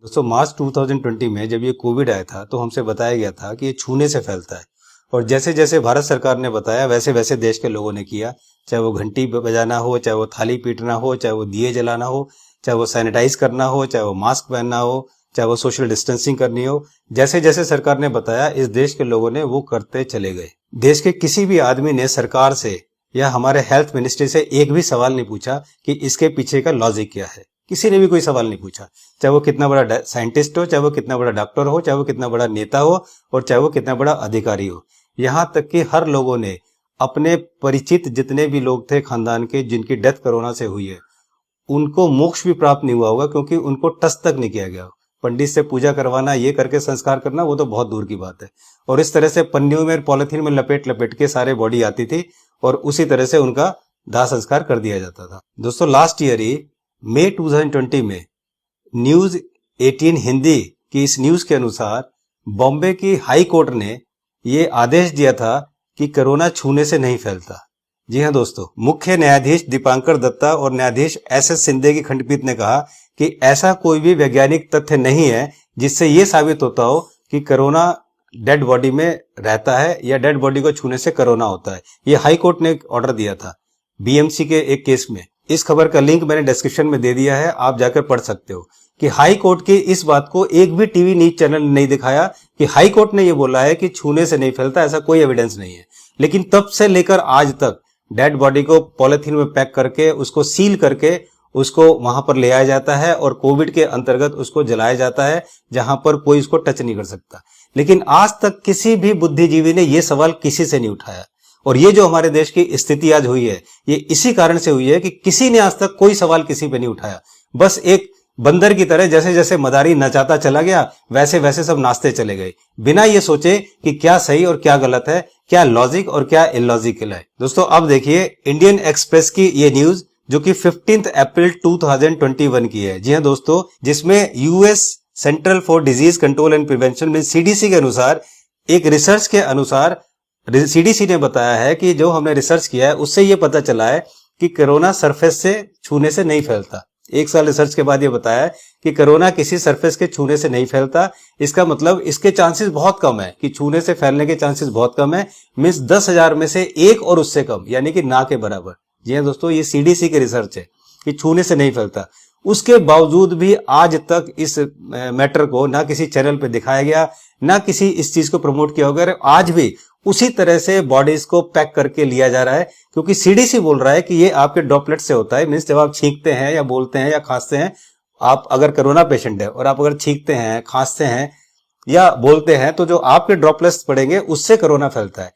दोस्तों मार्च 2020 में जब ये कोविड आया था तो हमसे बताया गया था कि ये छूने से फैलता है। और जैसे जैसे भारत सरकार ने बताया वैसे वैसे देश के लोगों ने किया। चाहे वो घंटी बजाना हो, चाहे वो थाली पीटना हो, चाहे वो दिए जलाना हो, चाहे वो सैनिटाइज करना हो, चाहे वो मास्क पहनना हो, चाहे वो सोशल डिस्टेंसिंग करनी हो, जैसे जैसे सरकार ने बताया इस देश के लोगों ने वो करते चले गए। देश के किसी भी आदमी ने सरकार से या हमारे हेल्थ मिनिस्ट्री से एक भी सवाल नहीं पूछा कि इसके पीछे का लॉजिक क्या है। किसी ने भी कोई सवाल नहीं पूछा, चाहे वो कितना बड़ा साइंटिस्ट हो, चाहे वो कितना बड़ा डॉक्टर हो, चाहे वो कितना बड़ा नेता हो और चाहे वो कितना बड़ा अधिकारी हो। यहाँ तक कि हर लोगों ने अपने परिचित जितने भी लोग थे खानदान के जिनकी डेथ कोरोना से हुई है, उनको मोक्ष भी प्राप्त नहीं हुआ होगा क्योंकि उनको टच तक नहीं किया गया। पंडित से पूजा करवाना, ये करके संस्कार करना, वो तो बहुत दूर की बात है। और इस तरह से पन्नियों में पॉलिथीन में लपेट लपेट के सारे बॉडी आती थी और उसी तरह से उनका दाह संस्कार कर दिया जाता था। दोस्तों लास्ट ईयर ही मई 2020 में न्यूज 18 हिंदी की इस न्यूज के अनुसार बॉम्बे की हाई कोर्ट ने ये आदेश दिया था कि कोरोना छूने से नहीं फैलता। जी हाँ दोस्तों, मुख्य न्यायाधीश दीपांकर दत्ता और न्यायाधीश एस सिंधे की खंडपीठ ने कहा कि ऐसा कोई भी वैज्ञानिक तथ्य नहीं है जिससे ये साबित होता हो कि कोरोना डेड बॉडी में रहता है या डेड बॉडी को छूने से कोरोना होता है। ये हाई कोर्ट ने ऑर्डर दिया था बीएमसी के एक केस में। इस खबर का लिंक मैंने डिस्क्रिप्शन में दे दिया है, आप जाकर पढ़ सकते हो कि हाई कोर्ट की इस बात को एक भी टीवी न्यूज चैनल ने नहीं दिखाया कि हाई कोर्ट ने ये बोला है कि छूने से नहीं फैलता, ऐसा कोई एविडेंस नहीं है। लेकिन तब से लेकर आज तक डेड बॉडी को पॉलिथीन में पैक करके उसको सील करके उसको वहां पर ले आया जाता है और कोविड के अंतर्गत उसको जलाया जाता है जहां पर कोई उसको टच नहीं कर सकता। लेकिन आज तक किसी भी बुद्धिजीवी ने यह सवाल किसी से नहीं उठाया। और ये जो हमारे देश की स्थिति आज हुई है ये इसी कारण से हुई है कि किसी ने आज तक कोई सवाल किसी पे नहीं उठाया। बस एक बंदर की तरह जैसे जैसे मदारी नचाता चला गया वैसे वैसे सब नाचते चले गए, बिना ये सोचे कि क्या सही और क्या गलत है, क्या लॉजिक और क्या इलॉजिकल है। दोस्तों अब देखिए इंडियन एक्सप्रेस की ये न्यूज जो कि 15 अप्रैल 2021 की है। जी हाँ दोस्तों, जिसमें US central for disease control and prevention में सीडीसी के अनुसार एक रिसर्च के अनुसार सीडीसी ने बताया है कि जो हमने रिसर्च किया है उससे ये पता चला है कि कोरोना सरफेस से छूने से नहीं फैलता। एक साल रिसर्च के बाद ये बताया है कि कोरोना किसी सरफेस के छूने से नहीं फैलता। इसका मतलब इसके चांसेस बहुत कम है कि छूने से फैलने के चांसेस बहुत कम है। मींस 10,000 में से एक और उससे कम, यानी कि ना के बराबर। जी हाँ दोस्तों, ये सीडीसी की रिसर्च है कि छूने से नहीं फैलता। उसके बावजूद भी आज तक इस मैटर को ना किसी चैनल पे दिखाया गया, ना किसी इस चीज को प्रमोट किया होगा। आज भी उसी तरह से बॉडीज को पैक करके लिया जा रहा है क्योंकि सीडीसी बोल रहा है कि ये आपके ड्रॉपलेट से होता है। मीन्स जब आप छींकते हैं या बोलते हैं या खांसते हैं, आप अगर कोरोना पेशेंट है और आप अगर छींकते हैं, खांसते हैं या बोलते हैं तो जो आपके ड्रॉपलेट्स पड़ेंगे उससे कोरोना फैलता है।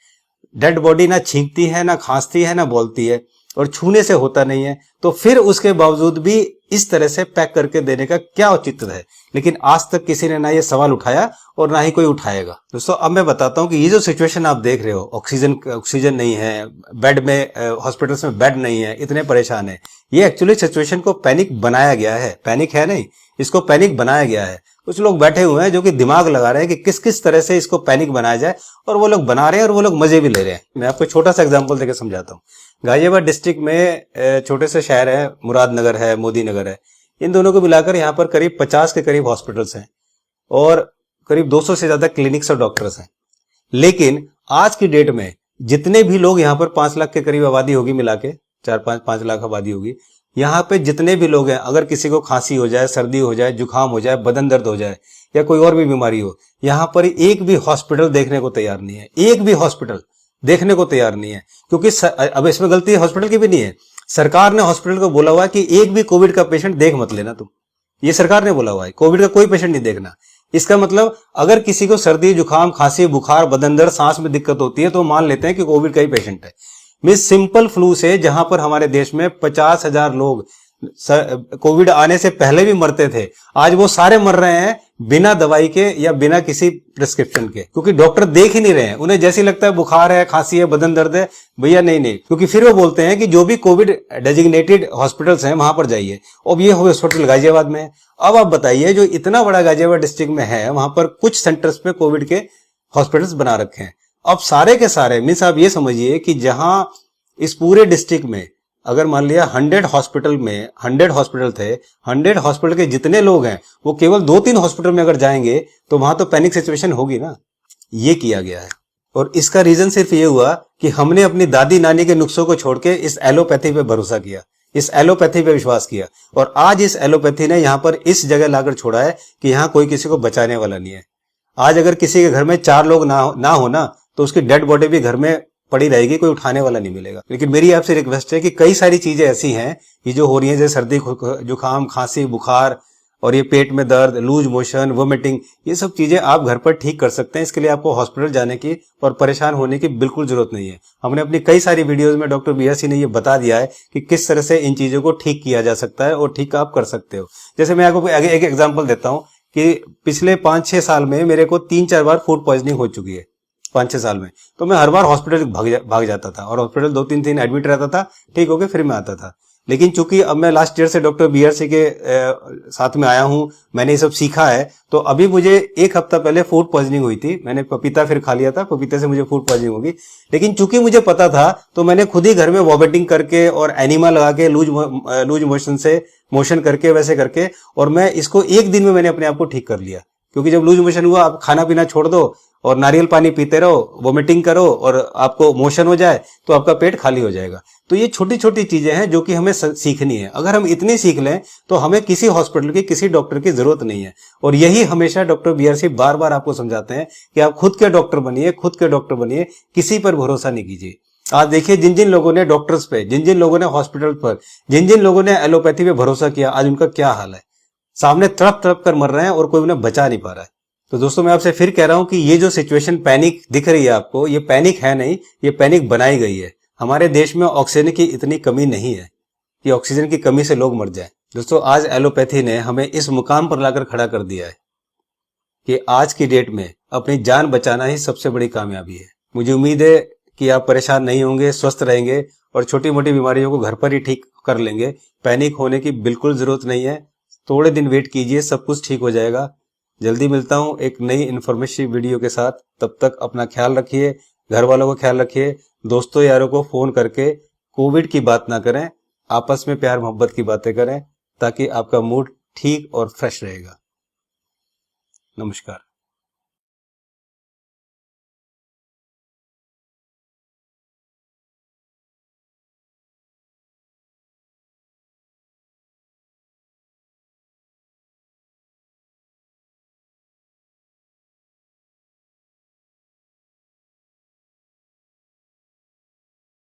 डेड बॉडी ना छींकती है, ना खांसती है, ना बोलती है और छूने से होता नहीं है। तो फिर उसके बावजूद भी इस तरह से पैक करके देने का क्या औचित्य है। लेकिन आज तक किसी ने ना ये सवाल उठाया और ना ही कोई उठाएगा। दोस्तों अब मैं बताता हूं कि ये जो सिचुएशन आप देख रहे हो, ऑक्सीजन नहीं है, बेड में हॉस्पिटल्स में बेड नहीं है, इतने परेशान है, ये एक्चुअली सिचुएशन को पैनिक बनाया गया है। पैनिक है नहीं, इसको पैनिक बनाया गया है। कुछ लोग बैठे हुए हैं जो कि दिमाग लगा रहे हैं कि किस किस तरह से इसको पैनिक बनाया जाए, और वो लोग बना रहे हैं और वो लोग मजे भी ले रहे हैं। मैं आपको छोटा सा एग्जांपल देकर समझाता हूँ। गाजियाबाद डिस्ट्रिक्ट में छोटे से शहर है, मुरादनगर है, मोदी नगर है। इन दोनों को मिलाकर यहाँ पर करीब 50 के करीब हॉस्पिटल्स हैं और करीब 200 से ज्यादा क्लिनिक्स और डॉक्टर्स हैं। लेकिन आज की डेट में जितने भी लोग यहाँ पर 5 लाख के करीब आबादी होगी, मिला के 4-5 लाख आबादी होगी, यहाँ पे जितने भी लोग हैं, अगर किसी को खांसी हो जाए, सर्दी हो जाए, जुकाम हो जाए, बदन दर्द हो जाए या कोई और भी बीमारी हो, यहाँ पर एक भी हॉस्पिटल देखने को तैयार नहीं है। एक भी हॉस्पिटल देखने को तैयार नहीं है क्योंकि अब इसमें गलती हॉस्पिटल की भी नहीं है। सरकार ने हॉस्पिटल को बोला हुआ है कि एक भी कोविड का पेशेंट देख मत लेना तुम। ये सरकार ने बोला हुआ है, कोविड का कोई पेशेंट नहीं देखना। इसका मतलब अगर किसी को सर्दी, जुकाम, खांसी, बुखार, बदन दर्द, सांस में दिक्कत होती है तो मान लेते हैं कि कोविड का ही पेशेंट है। मींस सिंपल फ्लू से जहां पर हमारे देश में 50,000 लोग कोविड आने से पहले भी मरते थे, आज वो सारे मर रहे हैं बिना दवाई के या बिना किसी प्रिस्क्रिप्शन के, क्योंकि डॉक्टर देख ही नहीं रहे हैं। उन्हें जैसे लगता है बुखार है, खांसी है, बदन दर्द है, भैया नहीं, क्योंकि फिर वो बोलते हैं कि जो भी कोविड डेजिग्नेटेड हॉस्पिटल्स हैं वहां पर जाइए। अब ये हॉस्पिटल गाजियाबाद में है। अब आप बताइए, जो इतना बड़ा गाजियाबाद डिस्ट्रिक्ट में है, वहां पर कुछ सेंटर्स पे कोविड के हॉस्पिटल्स बना रखे हैं। अब सारे के सारे मीन्स आप ये समझिए कि जहां इस पूरे डिस्ट्रिक्ट में अगर मान लिया 100 हॉस्पिटल थे, 100 हॉस्पिटल के जितने लोग हैं वो केवल 2-3 हॉस्पिटल में अगर जाएंगे तो वहां तो पैनिक सिचुएशन होगी ना। ये किया गया है और इसका रीजन सिर्फ ये हुआ कि हमने अपनी दादी नानी के नुस्खों को छोड़ के इस एलोपैथी पे भरोसा किया, इस एलोपैथी पे विश्वास किया और आज इस एलोपैथी ने यहां पर इस जगह लाकर छोड़ा है कि यहां कोई किसी को बचाने वाला नहीं है। आज अगर किसी के घर में 4 लोग ना हो ना तो उसकी डेड बॉडी भी घर में पड़ी रहेगी, कोई उठाने वाला नहीं मिलेगा। लेकिन मेरी आपसे रिक्वेस्ट है कि कई सारी चीजें ऐसी हैं ये जो हो रही हैं, जैसे सर्दी जुकाम खांसी बुखार और ये पेट में दर्द, लूज मोशन, वोमिटिंग, ये सब चीजें आप घर पर ठीक कर सकते हैं। इसके लिए आपको हॉस्पिटल जाने की और परेशान होने की बिल्कुल जरूरत नहीं है। हमने अपनी कई सारी वीडियोस में डॉक्टर बीआरसी ने ये बता दिया है कि किस तरह से इन चीजों को ठीक किया जा सकता है और ठीक आप कर सकते हो। जैसे मैं आपको आगे एक एग्जाम्पल देता हूं कि पिछले 5-6 साल में मेरे को 3-4 बार फूड पॉइजनिंग हो चुकी है। 5-6 साल में तो मैं हर बार हॉस्पिटल भाग जाता था और हॉस्पिटल 2-3 दिन एडमिट रहता था, ठीक होके फिर मैं आता था। लेकिन चूंकि अब मैं लास्ट ईयर से डॉक्टर बीआरसी के साथ में आया हूं, मैंने ये सब सीखा है, तो अभी मुझे 1 हफ्ता पहले फूड पॉइजनिंग हुई थी। मैंने पपीता फिर खा लिया था, पपीते से मुझे फूड पॉइजनिंग होगी। लेकिन चूंकि मुझे पता था तो मैंने खुद ही घर में वॉमिटिंग करके और एनिमा लगा के लूज मोशन करके वैसे करके, और मैं इसको 1 दिन में मैंने अपने आप को ठीक कर लिया। क्योंकि जब लूज मोशन हुआ, आप खाना पीना छोड़ दो और नारियल पानी पीते रहो, वोमिटिंग करो और आपको मोशन हो जाए तो आपका पेट खाली हो जाएगा। तो ये छोटी छोटी चीजें हैं जो कि हमें सीखनी है। अगर हम इतनी सीख लें तो हमें किसी हॉस्पिटल की, किसी डॉक्टर की जरूरत नहीं है। और यही हमेशा डॉक्टर बीआरसी बार बार आपको समझाते हैं कि आप खुद के डॉक्टर बनिए, किसी पर भरोसा नहीं कीजिए। आज देखिए, जिन जिन लोगों ने डॉक्टर्स पे, जिन जिन लोगों ने हॉस्पिटल पर, जिन जिन लोगों ने एलोपैथी पे भरोसा किया, आज उनका क्या हाल है। सामने तड़प तड़प कर मर रहे हैं और कोई उन्हें बचा नहीं पा रहा है। तो दोस्तों, मैं आपसे फिर कह रहा हूं कि ये जो सिचुएशन पैनिक दिख रही है आपको, ये पैनिक है नहीं, ये पैनिक बनाई गई है। हमारे देश में ऑक्सीजन की इतनी कमी नहीं है कि ऑक्सीजन की कमी से लोग मर जाएं। दोस्तों, आज एलोपैथी ने हमें इस मुकाम पर लाकर खड़ा कर दिया है कि आज की डेट में अपनी जान बचाना ही सबसे बड़ी कामयाबी है। मुझे उम्मीद है कि आप परेशान नहीं होंगे, स्वस्थ रहेंगे और छोटी मोटी बीमारियों को घर पर ही ठीक कर लेंगे। पैनिक होने की बिल्कुल जरूरत नहीं है। थोड़े दिन वेट कीजिए, सब कुछ ठीक हो जाएगा। जल्दी मिलता हूं एक नई इन्फॉर्मेटिव वीडियो के साथ। तब तक अपना ख्याल रखिए, घर वालों का ख्याल रखिए, दोस्तों यारों को फोन करके कोविड की बात ना करें, आपस में प्यार मोहब्बत की बातें करें, ताकि आपका मूड ठीक और फ्रेश रहेगा। नमस्कार।